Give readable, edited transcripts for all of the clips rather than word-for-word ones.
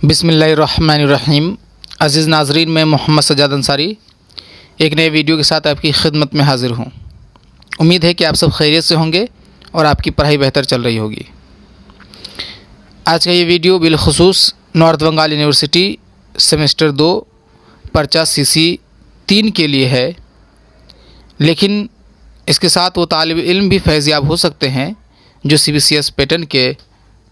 बिस्मिल्लाहिर्रहमानिर्रहीम। अज़ीज़ नाज़रीन, मैं मोहम्मद सज्जाद अंसारी एक नए वीडियो के साथ आपकी खिदमत में हाज़िर हूँ। उम्मीद है कि आप सब खैरियत से होंगे और आपकी पढ़ाई बेहतर चल रही होगी। आज का ये वीडियो बिलखुसूस नॉर्थ बंगाल यूनिवर्सिटी सेमेस्टर 2 पर्चा CC 3 के लिए है, लेकिन इसके साथ वो तालिब इल्म भी फैज़याब हो सकते हैं जो CBCS पैटर्न के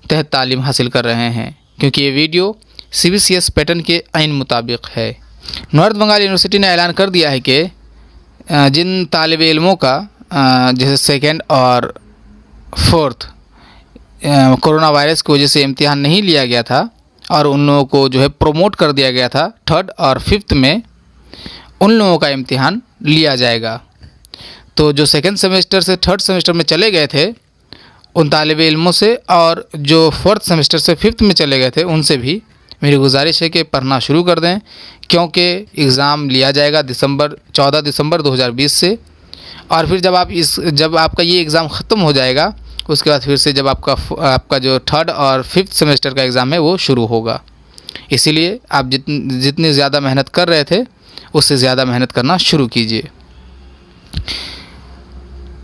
तहत तालीम हासिल कर रहे हैं, क्योंकि ये वीडियो CBCS पैटर्न के आइन मुताबिक है। नॉर्थ बंगाल यूनिवर्सिटी ने ऐलान कर दिया है कि जिन तालिब इल्मों का जैसे सेकेंड और फोर्थ कोरोना वायरस की वजह से इम्तिहान नहीं लिया गया था और उन लोगों को जो है प्रोमोट कर दिया गया था, थर्ड और फिफ्थ में उन लोगों का इम्तिहान लिया जाएगा। तो जो सेकेंड सेमेस्टर से थर्ड सेमेस्टर में चले गए थे उन तालिब इल्मों से, और जो फोर्थ सेमेस्टर से फिफ्थ में चले गए थे उनसे भी मेरी गुजारिश है कि पढ़ना शुरू कर दें, क्योंकि एग्ज़ाम लिया जाएगा 14 दिसंबर 2020 से। और फिर जब आपका ये एग्ज़ाम ख़त्म हो जाएगा उसके बाद फिर से जब आपका जो थर्ड और फिफ्थ सेमेस्टर का एग्ज़ाम है वो शुरू होगा। इसीलिए आप जितनी ज़्यादा मेहनत कर रहे थे उससे ज़्यादा मेहनत करना शुरू कीजिए।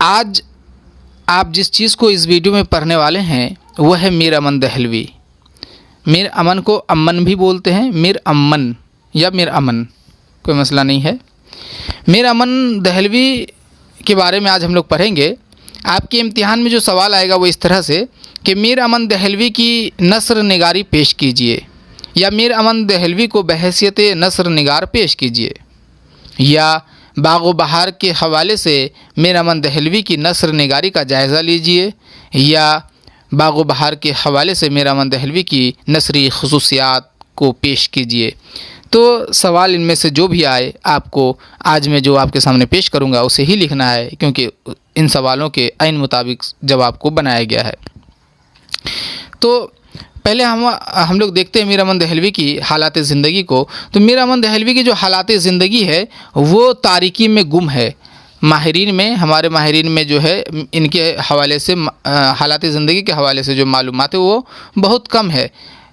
आज आप जिस चीज़ को इस वीडियो में पढ़ने वाले हैं वह है मीर अमन दहलवी। मीर अमन को अमन भी बोलते हैं, मीर अमन या मीर अमन, कोई मसला नहीं है। मीर अमन दहलवी के बारे में आज हम लोग पढ़ेंगे। आपके इम्तिहान में जो सवाल आएगा वो इस तरह से कि मीर अमन दहलवी की नस्र निगारी पेश कीजिए, या मीर अमन दहलवी को बहैसियत नस्र निगार पेश कीजिए, या बाग़ो बहार के हवाले से मीर अमन दहलवी की नस्र निगारी का जायज़ा लीजिए, या बाग़ो बहार के हवाले से मीर अमन दहलवी की नसरी ख़ुसूसियात को पेश कीजिए। तो सवाल इनमें से जो भी आए आपको आज मैं जो आपके सामने पेश करूंगा उसे ही लिखना है, क्योंकि इन सवालों के आइन मुताबिक जवाब को बनाया गया है। तो पहले हम लोग देखते हैं मीर अमन दहलवी की हालात ज़िंदगी को। तो मीर अमन दहलवी की जो हालात ज़िंदगी है वो तारीकी में गुम है। माहिरीन में, हमारे माहिरीन में जो है इनके हवाले से हालात ज़िंदगी के हवाले से जो मालूमात है वो बहुत कम है।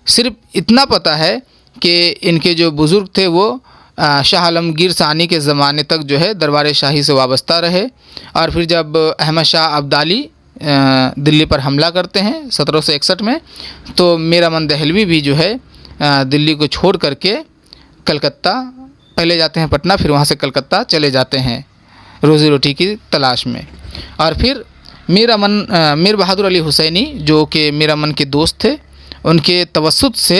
सिर्फ इतना पता है कि इनके जो बुज़ुर्ग थे वो शाह आलमगीर सानी के ज़माने तक जो है दरबार शाही से वाबस्ता रहे, और फिर जब अहमद शाह अब्दाली दिल्ली पर हमला करते हैं 1761 में, तो मीर अमन दहलवी भी जो है दिल्ली को छोड़ करके कलकत्ता पहले जाते हैं, पटना, फिर वहाँ से कलकत्ता चले जाते हैं रोज़ी रोटी की तलाश में। और फिर मीर बहादुर अली हुसैनी जो कि मीर अमन के दोस्त थे, उनके तवस्सुत से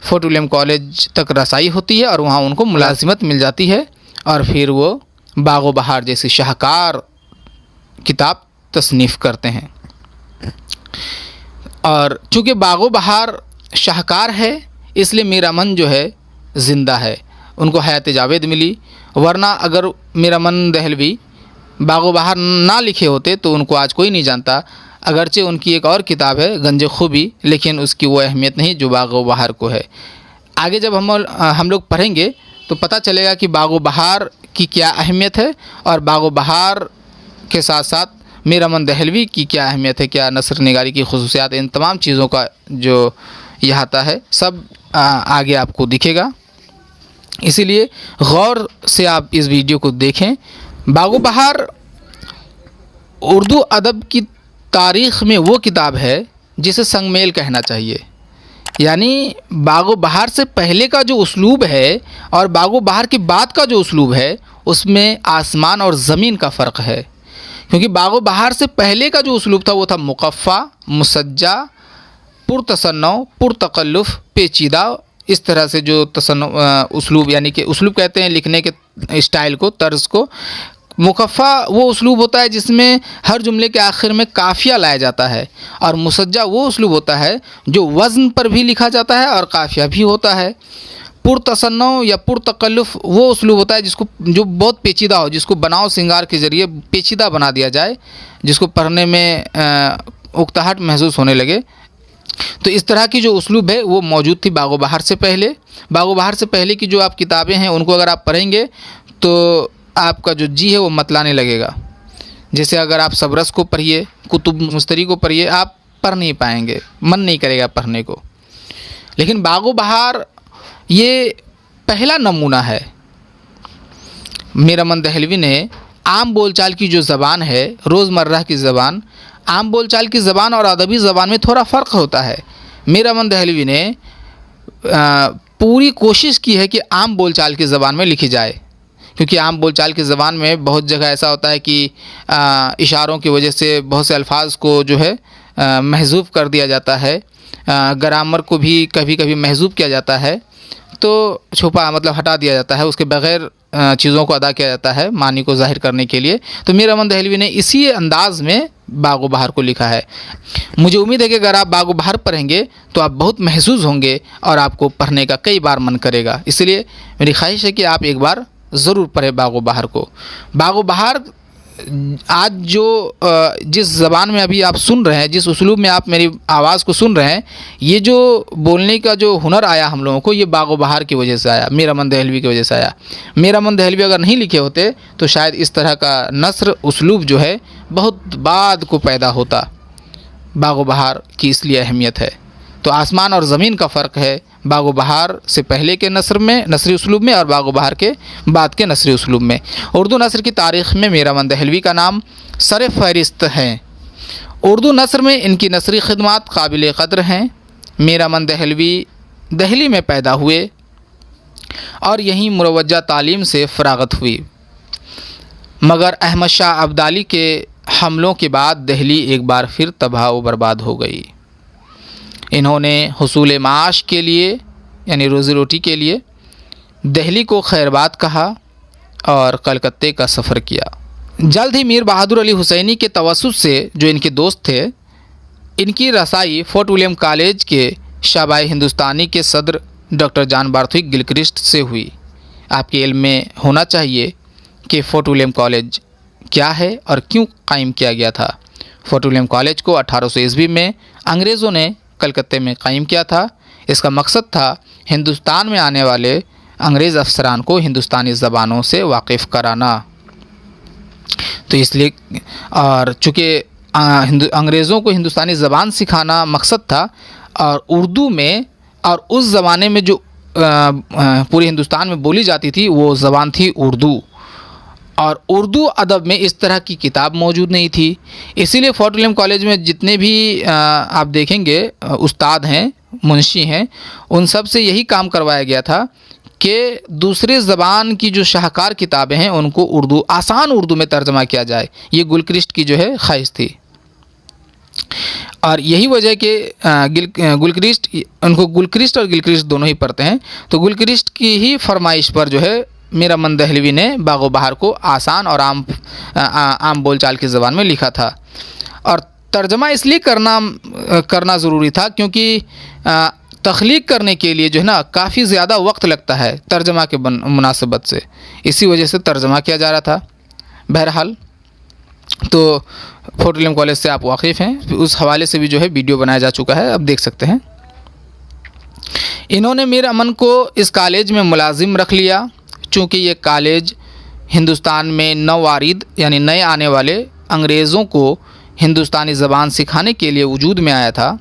फोर्ट विलियम कॉलेज तक रसाई होती है और वहाँ उनको मुलाजिमत मिल जाती है, और फिर वो बाग़ो बहार जैसी शाहकार किताब तसनीफ़ करते हैं। और चूँकि बाग़ो बहार शाहकार है इसलिए मीर अमन जो है ज़िंदा है, उनको हयात जावेद मिली, वरना अगर मीर अमन दहलवी बाग़ो बहार ना लिखे होते तो उनको आज कोई नहीं जानता। अगरचे उनकी एक और किताब है गंज खूबी, लेकिन उसकी वो अहमियत नहीं जो बाग़ो बहार को है। आगे जब हम लोग पढ़ेंगे तो पता चलेगा कि बाग़ो बहार की क्या अहमियत है और बाग़ो बहार के साथ साथ मीर अमन दहलवी की क्या अहमियत है, क्या नस्र निगारी की ख़ुसूसियात, इन तमाम चीज़ों का जो यह आता है सब आगे आपको दिखेगा। इसीलिए गौर से आप इस वीडियो को देखें। बाग़ो बहार उर्दू अदब की तारीख़ में वो किताब है जिसे संगमेल कहना चाहिए। यानी बाग़ो बहार से पहले का जो उसलूब है और बाग़ो बहार के बाद का जो उसलूब है उसमें आसमान और ज़मीन का फ़र्क है। क्योंकि बाग़ो बहार से पहले का जो उसलूब था वो था मुक़फ़्फ़ा, मुसज्जा, पुरतसन्नो, पुरतकल्लुफ़, पेचीदा, इस तरह से जो उसलूब, यानी कि उसलूब कहते हैं लिखने के स्टाइल को, तर्ज़ को। मुक़फ़्फ़ा वो उसलूब होता है जिसमें हर जुमले के आखिर में काफ़िया लाया जाता है, और मुसज्जा वो उसलूब होता है जो वज़न पर भी लिखा जाता है और काफ़िया भी होता है। पुरतसन्नो या पुरतकल्लुफ़ वो उसलूब होता है जो बहुत पेचीदा हो, जिसको बनाव सिंगार के ज़रिए पेचीदा बना दिया जाए, जिसको पढ़ने में उकताहट महसूस होने लगे। तो इस तरह की जो उसलूब है वो मौजूद थी बाग़ो बहार से पहले। बाग़ो बहार से पहले की जो आप किताबें हैं उनको अगर आप पढ़ेंगे तो आपका जो जी है वो मतलाने लगेगा। जैसे अगर आप सबरस को पढ़िए, कुतुब मुस्तरी को पढ़िए, आप पढ़ नहीं पाएंगे, मन नहीं करेगा पढ़ने को। लेकिन बागो बहार ये पहला नमूना है। मीर अमन दहलवी ने आम बोलचाल की जो ज़बान है, रोज़मर्रा की ज़बान, आम बोलचाल की ज़बान और अदबी ज़बान में थोड़ा फ़र्क होता है। मीर अमन दहलवी ने पूरी कोशिश की है कि आम बोलचाल की ज़बान में लिखी जाए, क्योंकि आम बोलचाल की ज़बान में बहुत जगह ऐसा होता है कि इशारों की वजह से बहुत से अल्फाज को जो है महज़ूफ़ कर दिया जाता है, ग्रामर को भी कभी कभी महज़ूफ़ किया जाता है, तो छुपा मतलब हटा दिया जाता है, उसके बग़ैर चीज़ों को अदा किया जाता है मानी को ज़ाहिर करने के लिए। तो मीर अमन दहलवी ने इसी अंदाज़ में बागो बहार को लिखा है। मुझे उम्मीद है कि अगर आप बागो बहार पढ़ेंगे तो आप बहुत महसूस होंगे और आपको पढ़ने का कई बार मन करेगा। इसलिए मेरी ख्वाहिश है कि आप एक बार ज़रूर पढ़ें बागो बहार को। बागो बहार आज जो जिस ज़बान में अभी आप सुन रहे हैं, जिस उसलूब में आप मेरी आवाज़ को सुन रहे हैं, ये जो बोलने का जो हुनर आया हम लोगों को, ये बागो बहार की वजह से आया, मीर अमन दहलवी की वजह से आया। मीर अमन दहलवी अगर नहीं लिखे होते तो शायद इस तरह का नस्र उसलूब जो है बहुत बाद को पैदा होता। बागो बहार की इसलिए अहमियत है। तो आसमान और ज़मीन का फ़र्क है बागो बहार से पहले के नस्र में, नसरी उसलूब में, और बागो बहार के बाद के नसरी उसलूब में। उर्दू नस्र की तारीख़ में मीर अमन दहलवी का नाम सर फ़हरिस्त है। उर्दू नस्र में इनकी नसरी खिदमात काबिल क़द्र हैं। मीर अमन दहलवी दहली में पैदा हुए और यहीं मुरवजा तालीम से फ़रागत हुई, मगर अहमद शाह अब्दाली के हमलों के बाद दहली एक बार फिर तबाह व बर्बाद हो गई। इन्होंने हुसूल माश के लिए यानी रोज़ी रोटी के लिए दहली को खैरबाद कहा और कलकत्ते का सफ़र किया। जल्द ही मीर बहादुर अली हुसैनी के तवस्सुत से, जो इनके दोस्त थे, इनकी रसाई फ़ोर्ट विलियम कॉलेज के शाबाई हिंदुस्तानी के सदर डॉक्टर जॉन बार्थविक गिलक्रिस्ट से हुई। आपके इल्म में होना चाहिए कि फ़ोर्ट विलियम कॉलेज क्या है और क्यों कायम किया गया था। फ़ोर्ट विलियम कॉलेज को 1800 ईस्वी में अंग्रेज़ों ने कलकत्ते में कायम किया था। इसका मकसद था हिंदुस्तान में आने वाले अंग्रेज़ अफसरान को हिंदुस्तानी ज़बानों से वाकिफ़ कराना। तो इसलिए, और चूँकि अंग्रेज़ों को हिंदुस्तानी ज़बान सिखाना मकसद था, और उर्दू में, और उस ज़माने में जो पूरे हिंदुस्तान में बोली जाती थी वो ज़बान थी उर्दू, और उर्दू अदब में इस तरह की किताब मौजूद नहीं थी। इसीलिए फ़ोर्ट विलियम कॉलेज में जितने भी आप देखेंगे उस्ताद हैं, मुंशी हैं, उन सब से यही काम करवाया गया था कि दूसरे ज़बान की जो शाहकार किताबें हैं उनको उर्दू, आसान उर्दू में तर्जमा किया जाए। ये गुलक्रिस्ट की जो है ख्वाहिश थी, और यही वजह कि गुलक्रिस्ट, उनको गुलक्रिस्ट और गिलक्रिस्ट दोनों ही पढ़ते हैं, तो गुलक्रिस्ट की ही फरमाइश पर जो है मीर अमन दहलवी ने बागो बहार को आसान और आम बोलचाल की ज़बान में लिखा था। और तर्जमा इसलिए करना ज़रूरी था क्योंकि तख्लीक करने के लिए जो है ना काफ़ी ज़्यादा वक्त लगता है तर्जमा के मुनासिबत से, इसी वजह से तर्जमा किया जा रहा था। बहरहाल, तो फ़ोर्ट विलियम कॉलेज से आप वाकिफ़ हैं, उस हवाले से भी जो है वीडियो बनाया जा चुका है, अब देख सकते हैं। इन्होंने मीर अमन को इस कॉलेज में मुलाजिम रख लिया। चूँकि ये कॉलेज हिंदुस्तान में नवारिद यानी नए आने वाले अंग्रेज़ों को हिंदुस्तानी ज़बान सिखाने के लिए वजूद में आया था,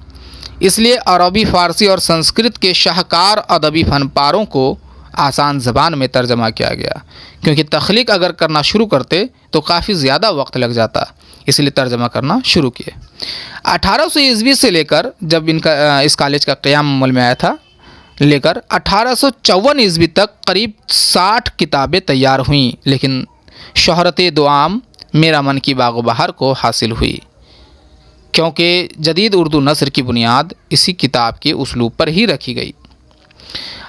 इसलिए अरबी, फ़ारसी और संस्कृत के शाहकार अदबी फ़नपारों को आसान ज़बान में तर्जमा किया गया, क्योंकि तख्लीक अगर करना शुरू करते तो काफ़ी ज़्यादा वक्त लग जाता, इसलिए तर्जमा करना शुरू किए। 1800 ईस्वी से लेकर, जब इनका इस कॉलेज का क़याम अमल में आया था, लेकर 1854 ईस्वी तक करीब 60 किताबें तैयार हुईं, लेकिन शोहरत दुआम मीर अमन की बागो बहार को हासिल हुई, क्योंकि जदीद उर्दू नस्र की बुनियाद इसी किताब के उसलूब पर ही रखी गई।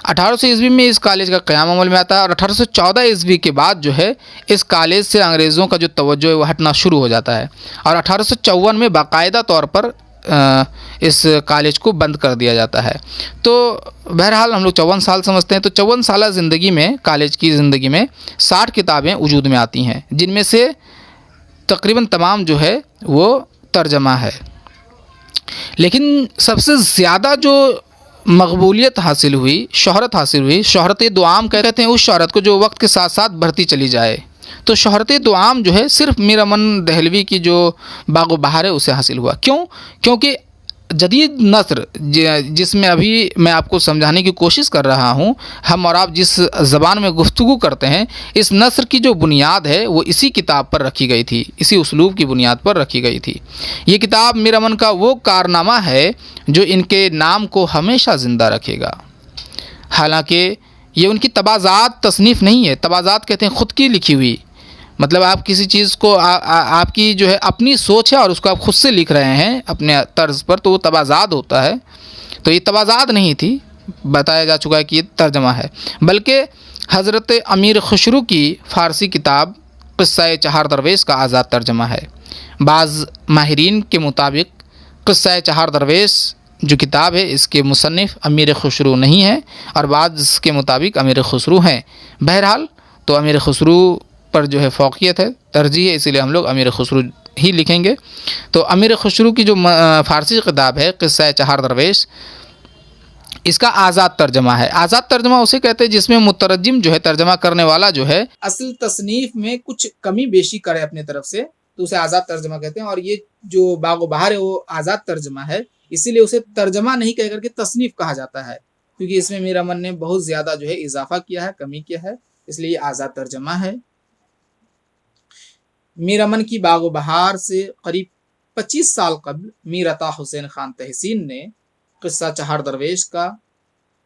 1800 ईस्वी में इस कॉलेज का क़याम अमल में आता है, और 1814 ईस्वी के बाद जो है इस कॉलेज से अंग्रेज़ों का जो तवज्जो है वह हटना शुरू हो जाता है, और 1854 में बाकायदा तौर पर इस कॉलेज को बंद कर दिया जाता है। तो बहरहाल हम लोग 54 साल समझते हैं, तो 54 साल ज़िंदगी में, कॉलेज की ज़िंदगी में 60 किताबें वजूद में आती हैं, जिनमें से तकरीबन तमाम जो है वो तर्जमा है। लेकिन सबसे ज़्यादा जो मकबूलियत हासिल हुई, शोहरत हासिल हुई, शोहरत दुआम कहते हैं उस शोहरत को जो वक्त के साथ साथ बढ़ती चली जाए। तो शोहरत दुआम जो है सिर्फ मीर अमन दहलवी की जो बागो बहार है उसे हासिल हुआ। क्यों? क्योंकि जदीद नस्र जिसमें अभी मैं आपको समझाने की कोशिश कर रहा हूँ, हम और आप जिस ज़बान में गुफ्तगू करते हैं, इस नस्र की जो बुनियाद है वो इसी किताब पर रखी गई थी, इसी उस्लूब की बुनियाद पर रखी गई थी। ये किताब मीर अमन का वो कारनामा है जो इनके नाम को हमेशा ज़िंदा रखेगा। हालांकि ये उनकी तबाज़ात तसनीफ़ नहीं है। तबाज़ात कहते हैं ख़ुद की लिखी हुई, मतलब आप किसी चीज़ को आपकी जो है अपनी सोच है और उसको आप ख़ुद से लिख रहे हैं अपने तर्ज पर, तो वो तबाज़ात होता है। तो ये तबाज़ात नहीं थी, बताया जा चुका है कि ये तर्जमा है। बल्कि हज़रत अमीर खुसरू की फ़ारसी किताब क़िस्सा चहार दरवेश का आज़ाद तर्जमा है। बाज़ माहिरीन के मुताबिक क़िस्सा चहार दरवेश जो किताब है इसके मुसन्निफ़ अमीर खुसरू नहीं है और बाज़ के मुताबिक अमीर खुसरू हैं। बहरहाल तो अमीर खुसरू पर जो है फ़ौक़ियत है, तरजीह है, इसीलिए हम लोग अमीर खुसरू ही लिखेंगे। तो अमीर खुसरू की जो फ़ारसी किताब है क़िस्सा चहार दरवेश, इसका आज़ाद तर्जमा है। आज़ाद तर्जमा उसे कहते हैं जिसमें मुतरज्जिम जो है, तर्जमा करने वाला जो है, असल तसनीफ़ में कुछ कमी बेशी करे अपने तरफ से, तो उसे आज़ाद तर्जमा कहते हैं। और ये जो बाग़ बहार है वो आज़ाद तर्जमा है, इसीलिए उसे तर्जमा नहीं कह करके तसनीफ़ कहा जाता है, क्योंकि इसमें मीर अमन ने बहुत ज़्यादा जो है इजाफ़ा किया है, कमी किया है, इसलिए ये आज़ाद तर्जमा है। मीर अमन की बाग़ बहार से करीब 25 साल कबल मीर अता हुसैन ख़ान तहसीन ने क़िस्सा चहार दरवेश का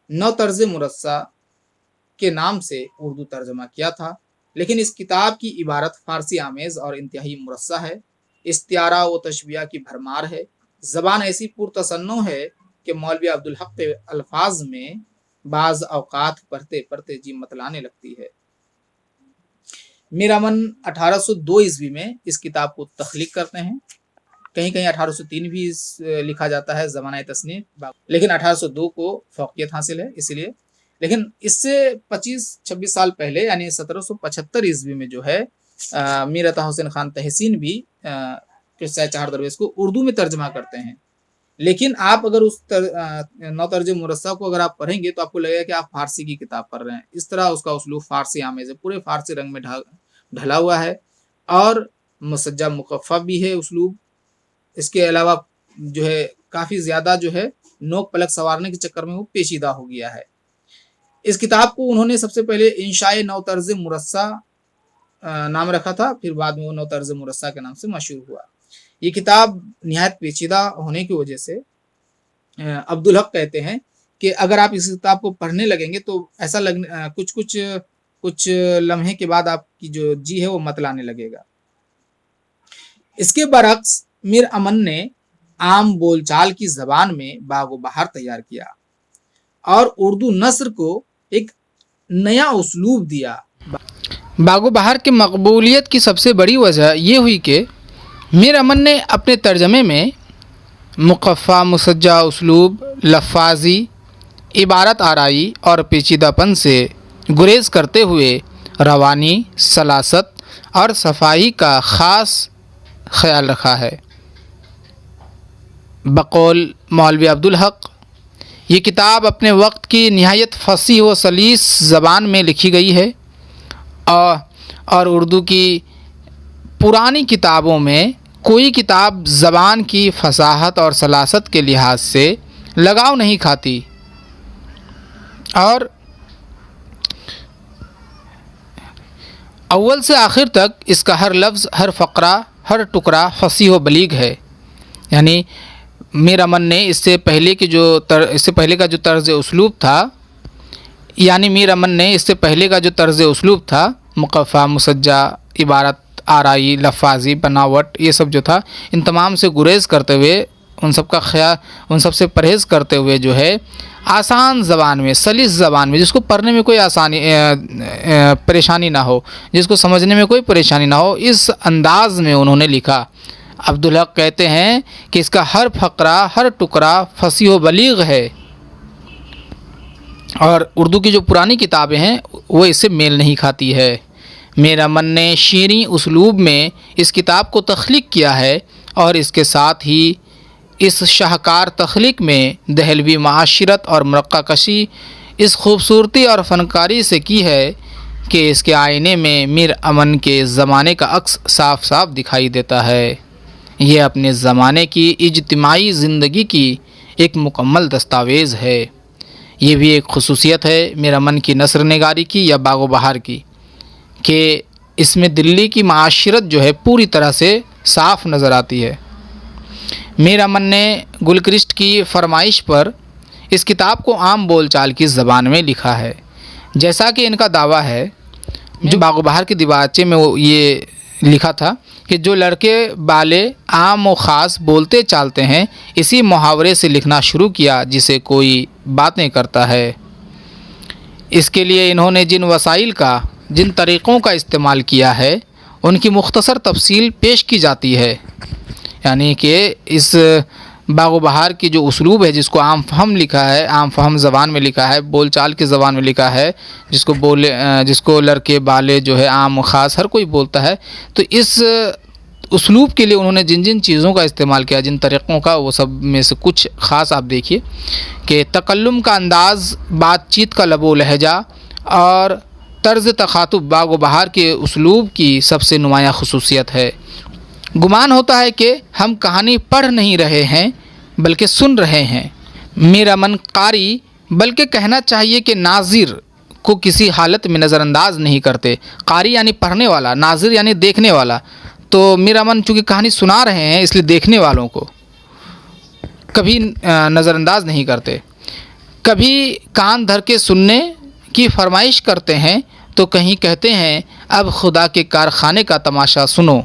नौ तर्ज़ मुरस्सा के नाम से उर्दू तर्जमा किया था, लेकिन इस किताब की इबारत फ़ारसी आमेज़ और इंतहाई मुरस्सा है। इस्तिआरा व तशबिया की भरमार है। ज़बान ऐसी पुरतसन्नो है कि मौलवी अब्दुल हक के अल्फाज में बाज़ औक़ात पढ़ते पढ़ते जी मतलाने लगती है। मीर अमन 1802 ईस्वी में इस किताब को तख्लीक करते हैं। कहीं कहीं 1803 भी लिखा जाता है ज़माना तस्नीफ़, लेकिन 1802 को फ़ौक़ियत हासिल है इसलिए। लेकिन इससे 25-26 साल पहले यानी 1775 ईस्वी में जो है मीर अता हुसैन ख़ान तहसीन भी क़िस्सा चहार दरवेश को उर्दू में तर्जमा करते हैं। लेकिन आप अगर उस नौ तर्ज मुरस्सा को अगर आप पढ़ेंगे तो आपको लगेगा कि आप फ़ारसी की किताब पढ़ रहे हैं। इस तरह उसका उसलूब फ़ारसी आमेज़ है, पूरे फ़ारसी रंग में ढला हुआ है और मुसज्जा मुक़फ़्फ़ा भी है उसलूब। इसके अलावा जो है काफ़ी ज़्यादा जो है नोक पलक संवारने के चक्कर में वो पेचीदा हो गया है। इस किताब को उन्होंने सबसे पहले इंशाए नौ तर्ज मुरस्सा नाम रखा था, फिर बाद में वो नौ तर्ज मुरस्सा के नाम से मशहूर हुआ। ये किताब निहायत पेचीदा होने की वजह से अब्दुल हक कहते हैं कि अगर आप इस किताब को पढ़ने लगेंगे तो ऐसा कुछ लम्हे के बाद आपकी जो जी है वो मतलाने लगेगा। इसके बरक्स मीर अमन ने आम बोलचाल की ज़बान में बाग़ बहार तैयार किया और उर्दू नस्र को एक नया उस्लूब दिया। बाग़ बहार की मकबूलियत की सबसे बड़ी वजह ये हुई कि मीर अमन ने अपने तर्जमे में मुक़फ़्फ़ा, मुसज्जा उस्लूब, लफ़ाज़ी, इबारत आराई और पेचीदापन से गुरेज़ करते हुए रवानी, सलासत और सफ़ाई का ख़ास ख्याल रखा है। बक़ौल मौलवी अब्दुल हक, ये किताब अपने वक्त की निहायत फ़सीह व सलीस ज़बान में लिखी गई है और उर्दू की पुरानी किताबों में कोई किताब ज़बान की फसाहत और सलासत के लिहाज से लगाव नहीं खाती और अव्वल से आखिर तक इसका हर लफ्ज़, हर फ़क़रा, हर टुकड़ा फसीह व बलीग है। यानी मीर अमन ने इससे पहले का जो तर्ज़ उस्लूब था, मुक़फ़्फ़ा, मुसज्जा, इबारत आराई, लफ़ाज़ी, बनावट, ये सब जो था, इन तमाम से गुरेज़ करते हुए, उन सब से परहेज़ करते हुए जो है आसान ज़बान में, सलीस ज़बान में, जिसको पढ़ने में कोई परेशानी ना हो, जिसको समझने में कोई परेशानी ना हो, इस अंदाज़ में उन्होंने लिखा। अब्दुल हक कहते हैं कि इसका हर फ़क़रा, हर टुकड़ा फसीह व बलीग है और उर्दू की जो पुरानी किताबें हैं वो इससे मेल नहीं खाती है। मीर अमन ने शीरी उस्लूब में इस किताब को तख्लीक किया है और इसके साथ ही इस शाहकार तख्लीक में दहलवी माशरत और मरक़्क़ा कशी इस खूबसूरती और फ़नकारी से की है कि इसके आईने में मीर अमन के ज़माने का अक्स साफ साफ दिखाई देता है। ये अपने ज़माने की इज्तिमाई ज़िंदगी की एक मुकम्मल दस्तावेज़ है। ये भी एक खुसूसियत है मेरा मन की नस्र निगारी की या बागो बहार की कि इसमें दिल्ली की माशरत जो है पूरी तरह से साफ़ नज़र आती है। मेरा मन ने गुलक्रिस्ट की फरमाइश पर इस किताब को आम बोलचाल की ज़बान में लिखा है। जैसा कि इनका दावा है, जो बागो बहार के दीवाचे में वो ये लिखा था कि जो लड़के बाले आम व ख़ास बोलते चालते हैं, इसी मुहावरे से लिखना शुरू किया जिसे कोई बातें करता है। इसके लिए इन्होंने जिन वसाइल का, जिन तरीक़ों का इस्तेमाल किया है, उनकी मुख्तसर तफसील पेश की जाती है। यानी कि इस बागो बहार की जो उसलूब है, जिसको आम फहम लिखा है, आम फहम ज़बान में लिखा है, बोलचाल की ज़बान में लिखा है, जिसको लड़के बाले जो है आम ख़ास हर कोई बोलता है, तो इस उसलूब के लिए उन्होंने जिन जिन चीज़ों का इस्तेमाल किया, जिन तरीक़ों का, वो सब में से कुछ ख़ास आप देखिए कि तकल्लुम का अंदाज़, बातचीत का लबो लहजा और तर्ज़ तख़ातुब बागो बहार के उसलूब की सबसे नुमायाँ खुसूसियत है। गुमान होता है कि हम कहानी पढ़ नहीं रहे हैं बल्कि सुन रहे हैं। मेरा मन कारी, बल्कि कहना चाहिए कि नाज़िर को किसी हालत में नज़रअंदाज नहीं करते। कारी यानी पढ़ने वाला, नाज़िर यानी देखने वाला। तो मेरा मन चूँकि कहानी सुना रहे हैं, इसलिए देखने वालों को कभी नज़रअंदाज नहीं करते। कभी कान धर के सुनने की फरमाइश करते हैं तो कहीं कहते हैं अब खुदा के कारखाने का तमाशा सुनो।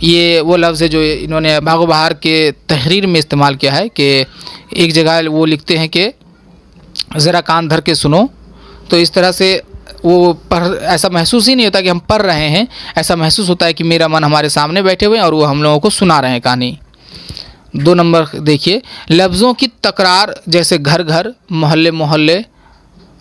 ये वो लफ्ज़ है जो इन्होंने बागो बहार के तहरीर में इस्तेमाल किया है कि एक जगह वो लिखते हैं कि ज़रा कान धर के सुनो। तो इस तरह से वो ऐसा महसूस ही नहीं होता कि हम पढ़ रहे हैं, ऐसा महसूस होता है कि मेरा मन हमारे सामने बैठे हुए हैं और वो हम लोगों को सुना रहे हैं कहानी। 2 नंबर देखिए, लफ्ज़ों की तकरार जैसे घर घर, मोहल्ले मोहल्ले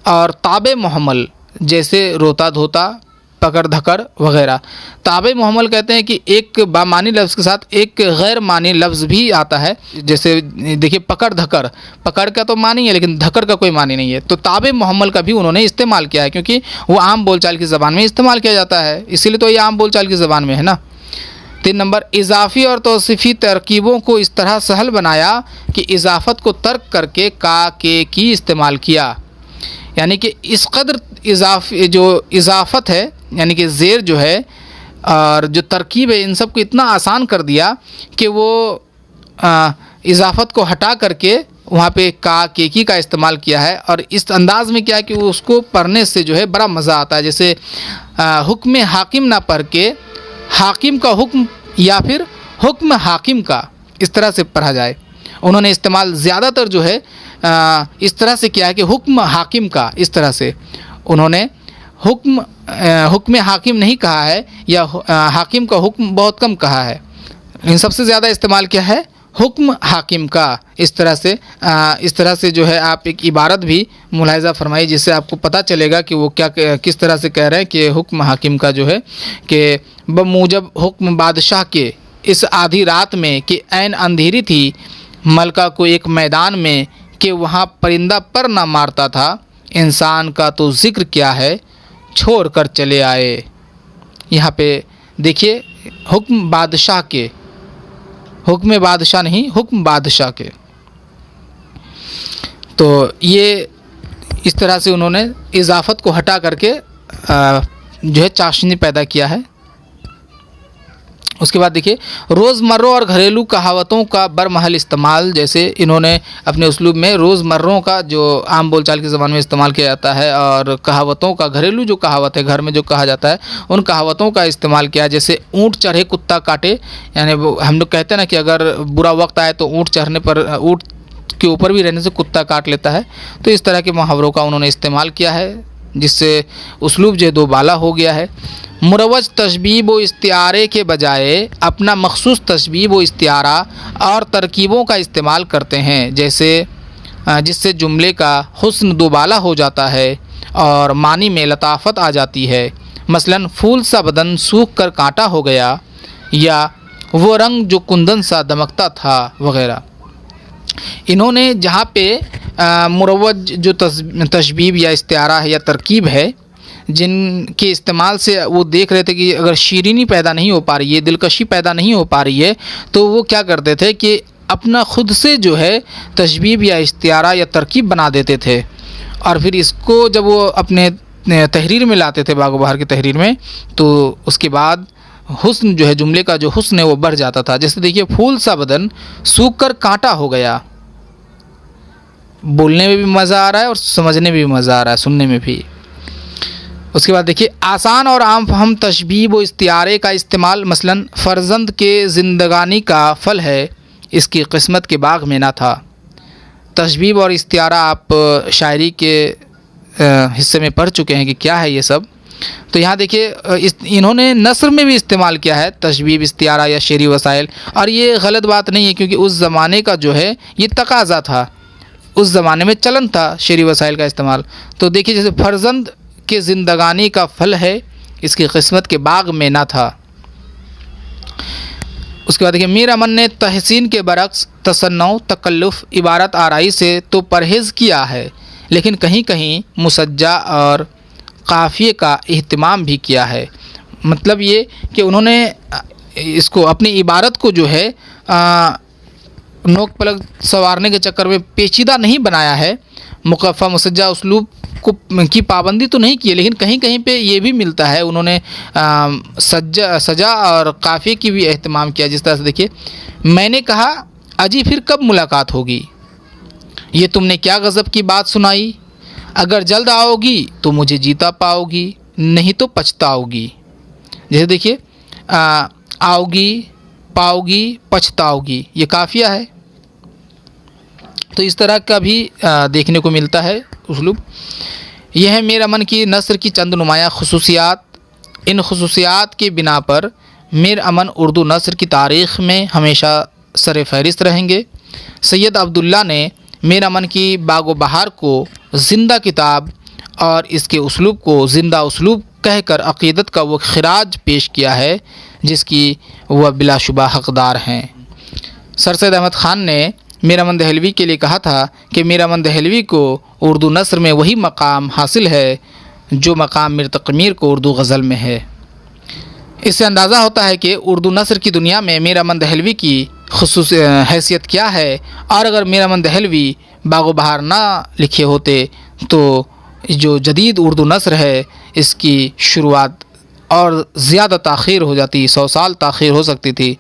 और ताबे मोहम्मल जैसे रोता धोता, पकड़ धकड़ वगैरह। ताबे मोहम्मल कहते हैं कि एक बामानी लफ्ज़ के साथ एक गैर मानी लफ्ज़ भी आता है। जैसे देखिए पकड़ धकड़, पकड़ का तो मानी है लेकिन धकड़ का कोई मानी नहीं है। तो ताबे मोहम्मल का भी उन्होंने इस्तेमाल किया है क्योंकि वो आम बोलचाल की ज़बान में इस्तेमाल किया जाता है, इसीलिए तो ये आम बोलचाल की ज़बान में है ना। 3 नंबर, इजाफ़ी और तौसीफ़ी तरकीबों को इस तरह सहल बनाया कि इजाफ़त को तर्क करके का, के, की इस्तेमाल किया। यानी कि इस कदर इजाफ़त है, यानी कि ज़ेर जो है और जो तरकीब है, इन सब को इतना आसान कर दिया कि वो इजाफ़त को हटा करके वहाँ पे का, के, की का इस्तेमाल किया है। और इस अंदाज़ में क्या है कि वो उसको पढ़ने से जो है बड़ा मज़ा आता है। जैसे हुक्म हाकिम ना पढ़ के हाकिम का हुक्म या फिर हुक्म हाकिम का, इस तरह से पढ़ा जाए। उन्होंने इस्तेमाल ज़्यादातर जो है इस तरह से किया है कि हुक्म हाकिम का, इस तरह से उन्होंने हुक्म हाकिम नहीं कहा है या हाकिम का हुक्म बहुत कम कहा है। इन सबसे ज़्यादा इस्तेमाल किया है हुक्म हाकिम का। इस तरह से जो है आप एक इबारत भी मुलाहिज़ा फरमाइए जिससे आपको पता चलेगा कि वो किस तरह से कह रहे हैं कि हुक्म हाकिम का जो है कि बमूजब हुक्म बादशाह के इस आधी रात में कि ऐन अंधेरी थी, मलका को एक मैदान में कि वहाँ परिंदा पर ना मारता था, इंसान का तो ज़िक्र क्या है छोड़ कर चले आए। यहाँ पे देखिए हुक्म बादशाह के, हुक्म बादशाह नहीं, हुक्म बादशाह के। तो ये इस तरह से उन्होंने इजाफ़त को हटा करके जो है चाशनी पैदा किया है। उसके बाद देखिए रोज़मर्रा और घरेलू कहावतों का बरमहल इस्तेमाल। जैसे इन्होंने अपने उसलूब में रोज़मर्रों का जो आम बोलचाल की ज़बान में इस्तेमाल किया जाता है और कहावतों का, घरेलू जो कहावत है घर में जो कहा जाता है, उन कहावतों का इस्तेमाल किया। जैसे ऊँट चढ़े कुत्ता काटे, यानी हम लोग कहते हैं ना कि अगर बुरा वक्त आए तो ऊँट चढ़ने पर, ऊँट के ऊपर भी रहने से कुत्ता काट लेता है। तो इस तरह के मुहावरों का उन्होंने इस्तेमाल किया है जिससे उसलूब जो दो बाला हो गया है। मुरवज तशबीब व इस्तिआरे के बजाय अपना मखसूस तशबीब व इस्तिआरा और तरकीबों का इस्तेमाल करते हैं, जैसे जिससे जुमले का हुस्न दोबाला हो जाता है और मानी में लताफत आ जाती है। मसलन फूल सा बदन सूख कर कांटा हो गया, या वो रंग जो कुंदन सा दमकता था वगैरह। इन्होंने जहाँ पे मुरवज जो तशबीब या इस्तिआरा है या तरकीब है, जिनके इस्तेमाल से वो देख रहे थे कि अगर शीरीनी पैदा नहीं हो पा रही है, दिलकशी पैदा नहीं हो पा रही है, तो वो क्या करते थे कि अपना ख़ुद से जो है तशबीब या इस्तिआरा या तरकीब बना देते थे, और फिर इसको जब वो अपने तहरीर में लाते थे, बागो बहार की तहरीर में, तो उसके बाद हुस्न जो है, जुमले का जो हुस्न है वो बढ़ जाता था। जैसे देखिए, फूल सा बदन सूख कर कांटा हो गया। बोलने में भी मज़ा आ रहा है और समझने में भी मज़ा आ रहा है, सुनने में भी। उसके बाद देखिए, आसान और आम फहम तशबीब व इस्तिआरे का इस्तेमाल, मसलन फ़र्जंद के ज़िंदगानी का फल है, इसकी किस्मत के बाग में ना था। तशबीब और इस्तिआरा आप शायरी के हिस्से में पढ़ चुके हैं कि क्या है ये सब। तो यहाँ देखिए, इन्होंने नस्र में भी इस्तेमाल किया है तशबीब, इस्तिआरा या शेरी वसाइल, और ये गलत बात नहीं है, क्योंकि उस ज़माने का जो है ये तकाज़ा था, उस ज़माने में चलन था शेरी वसाइल का इस्तेमाल। तो देखिए, जैसे फ़र्जंद के ज़िंदगानी का फल है, इसकी किस्मत के बाग में ना था। उसके बाद देखिए, मीर अमन ने तहसीन के बरक्स तसन्नुअ, तकल्लुफ़, इबारत आराई से तो परहेज़ किया है, लेकिन कहीं कहीं मुसज्जा और काफ़िए का इहतिमाम भी किया है। मतलब ये कि उन्होंने इसको, अपनी इबारत को जो है नोक पलक संवारने के चक्कर में पेचीदा नहीं बनाया है, मुकफ़ा मुसज्जा उसलूब को की पाबंदी तो नहीं की है, लेकिन कहीं कहीं पे ये भी मिलता है उन्होंने सजा और काफ़िए की भी एहतमाम किया। जिस तरह से देखिए, मैंने कहा अजी फिर कब मुलाकात होगी, ये तुमने क्या गज़ब की बात सुनाई, अगर जल्द आओगी तो मुझे जीता पाओगी, नहीं तो पछताओगी। जैसे देखिए, आओगी, पाओगी, पछताओगी, ये काफ़िया है। तो इस तरह का भी देखने को मिलता है उसलूब। यह है मीर अमन की नस्र की चंद नुमाया खसूसियात। इन खसूसियात की बिना पर मीर अमन उर्दू नस्र की तारीख़ में हमेशा सर फहरिस्त रहेंगे। सैयद अब्दुल्ला ने मीर अमन की बागो बहार को ज़िंदा किताब और इसके उसलूब को ज़िंदा उसलूब कहकर अक़ीदत का वो खिराज पेश किया है जिसकी वह बिलाशुबा हक़दार हैं। सर सैयद अहमद ख़ान ने मीर अमन दहलवी के लिए कहा था कि मीर अमन दहलवी को उर्दू नस्र में वही मकाम हासिल है जो मकाम मीर तक़मीर को उर्दू गज़ल में है। इससे अंदाज़ा होता है कि उर्दू नस्र की दुनिया में मीर अमन दहलवी की ख़ुसूस हैसियत क्या है, और अगर मीर अमन दहलवी बागो बहार ना लिखे होते तो जो जदीद उर्दू नस्र है इसकी शुरुआत और ज़्यादा ताख़ीर हो जाती, 100 साल ताख़ीर हो सकती थी।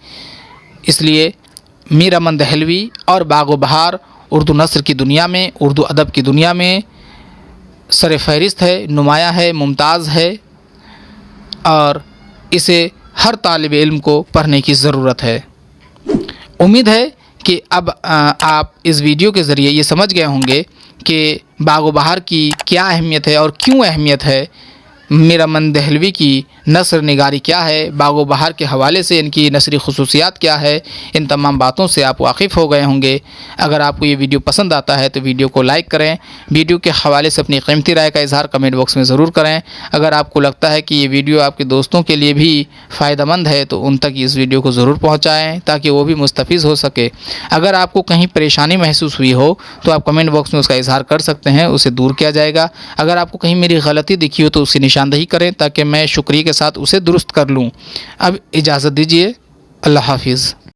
इसलिए मीर अमन दहलवी और बागो बहार उर्दू नस्र की दुनिया में, उर्दू अदब की दुनिया में सर फहरिस्त है, नुमाया है, मुमताज़ है, और इसे हर तालिब इल्म को पढ़ने की ज़रूरत है। उम्मीद है कि अब आप इस वीडियो के ज़रिए ये समझ गए होंगे कि बागो बहार की क्या अहमियत है और क्यों अहमियत है, मीर अमन दहलवी की नस्र निगारी क्या है, बागो बहार के हवाले से इनकी नस्री खसूसियात क्या है। इन तमाम बातों से आप वाकिफ़ हो गए होंगे। अगर आपको ये वीडियो पसंद आता है तो वीडियो को लाइक करें। वीडियो के हवाले से अपनी कीमती राय का इज़हार कमेंट बॉक्स में ज़रूर करें। अगर आपको लगता है कि ये वीडियो आपके दोस्तों के लिए भी फ़ायदेमंद है तो उन तक इस वीडियो को ज़रूर पहुँचाएँ ताकि वो भी मुस्तफ़ीज़ हो सके। अगर आपको कहीं परेशानी महसूस हुई हो तो आप कमेंट बॉक्स में उसका इज़हार कर सकते हैं, उसे दूर किया जाएगा। अगर आपको कहीं मेरी गलती दिखी हो तो उसकी निशानदही करें ताकि मैं शुक्रिया के साथ उसे दुरुस्त कर लूँ। अब इजाज़त दीजिए, अल्लाह हाफ़िज़।